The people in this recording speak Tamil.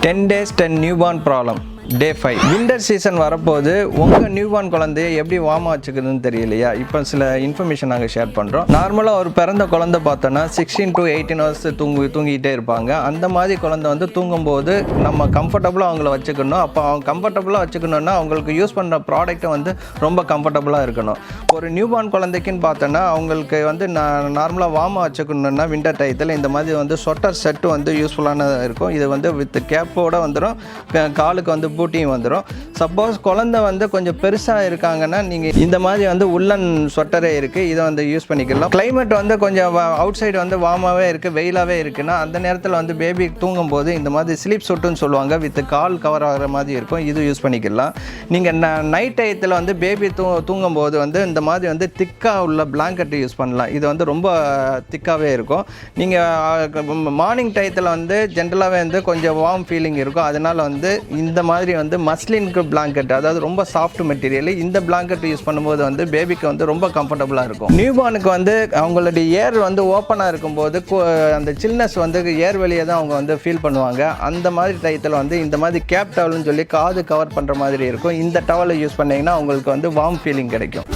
10 days 10 newborn problem Day 5 winter season வரப்போது உங்கள் நியூபார்ன் குழந்தைய எப்படி வார்மாக வச்சுக்கிறதுன்னு தெரியலையா? இப்போ சில இன்ஃபர்மேஷன் நாங்கள் ஷேர் பண்ணுறோம். நார்மலாக ஒரு பிறந்த குழந்தை பார்த்தோன்னா 16 to 18 hours தூங்கிட்டே இருப்பாங்க. அந்த மாதிரி குழந்தை வந்து தூங்கும்போது நம்ம கம்ஃபர்டபுளாக அவங்கள வச்சுக்கணும். அப்போ அவங்க கம்ஃபர்டபுளாக வச்சுக்கணுன்னா அவங்களுக்கு யூஸ் பண்ணுற ப்ராடக்ட்டை வந்து ரொம்ப கம்ஃபர்டபுளாக இருக்கணும். ஒரு நியூபார்ன் குழந்தைக்குன்னு பார்த்தோன்னா அவங்களுக்கு வந்து நார்மலாக வார்மாக வச்சுக்கணுன்னா வின்டர் டயத்தில் இந்த மாதிரி வந்து சொட்டர் செட்டு வந்து யூஸ்ஃபுல்லானதாக இருக்கும். இது வந்து வித் கேப்போடு வந்துடும், காலுக்கு வந்து பூட்டியும் வந்துடும். சப்போஸ் குழந்தை வந்து கொஞ்சம் பெருசாக இருக்காங்கன்னா நீங்கள் இந்த மாதிரி வந்து உள்ளன் ஸ்வெட்டரே இருக்குது, இதை வந்து யூஸ் பண்ணிக்கலாம். கிளைமேட் வந்து கொஞ்சம் அவுட் சைடு வந்து வார்மாகவே இருக்குது, வெயிலாகவே இருக்குன்னா அந்த நேரத்தில் வந்து பேபி தூங்கும்போது இந்த மாதிரி ஸ்லீப் சூட்டுன்னு சொல்லுவாங்க, வித் கால் கவர் ஆகிற மாதிரி இருக்கும், இது யூஸ் பண்ணிக்கலாம். நீங்கள் நைட் டயத்தில் வந்து பேபி தூங்கும்போது வந்து இந்த மாதிரி வந்து திக்காக உள்ள பிளாங்கெட் யூஸ் பண்ணலாம். இது வந்து ரொம்ப திக்காகவே இருக்கும். நீங்கள் மார்னிங் டயத்தில் வந்து ஜென்ரலாகவே வந்து கொஞ்சம் வார்ம் ஃபீலிங் இருக்கும். அதனால் வந்து இந்த மாதிரி வந்து மஸ்லின்க்கு பிளாங்கெட், அதாவது ரொம்ப சாஃப்ட் மெட்டீரியல், இந்த பிளாங்கெட் யூஸ் பண்ணும்போது வந்து பேபிக்கு வந்து ரொம்ப கம்ஃபர்டபுளாக இருக்கும். நியூபார்னுக்கு வந்து அவங்களுடைய ஏர் வந்து ஓப்பனாக இருக்கும்போது அந்த சில்னஸ் வந்து ஏர் வெளியே தான் அவங்க வந்து ஃபீல் பண்ணுவாங்க. அந்த மாதிரி டயத்தில் வந்து இந்த மாதிரி கேப் டவல்னு சொல்லி காது கவர் பண்ணுற மாதிரி இருக்கும். இந்த டவலை யூஸ் பண்ணிங்கன்னா அவங்களுக்கு வந்து வார்ம் ஃபீலிங் கிடைக்கும்.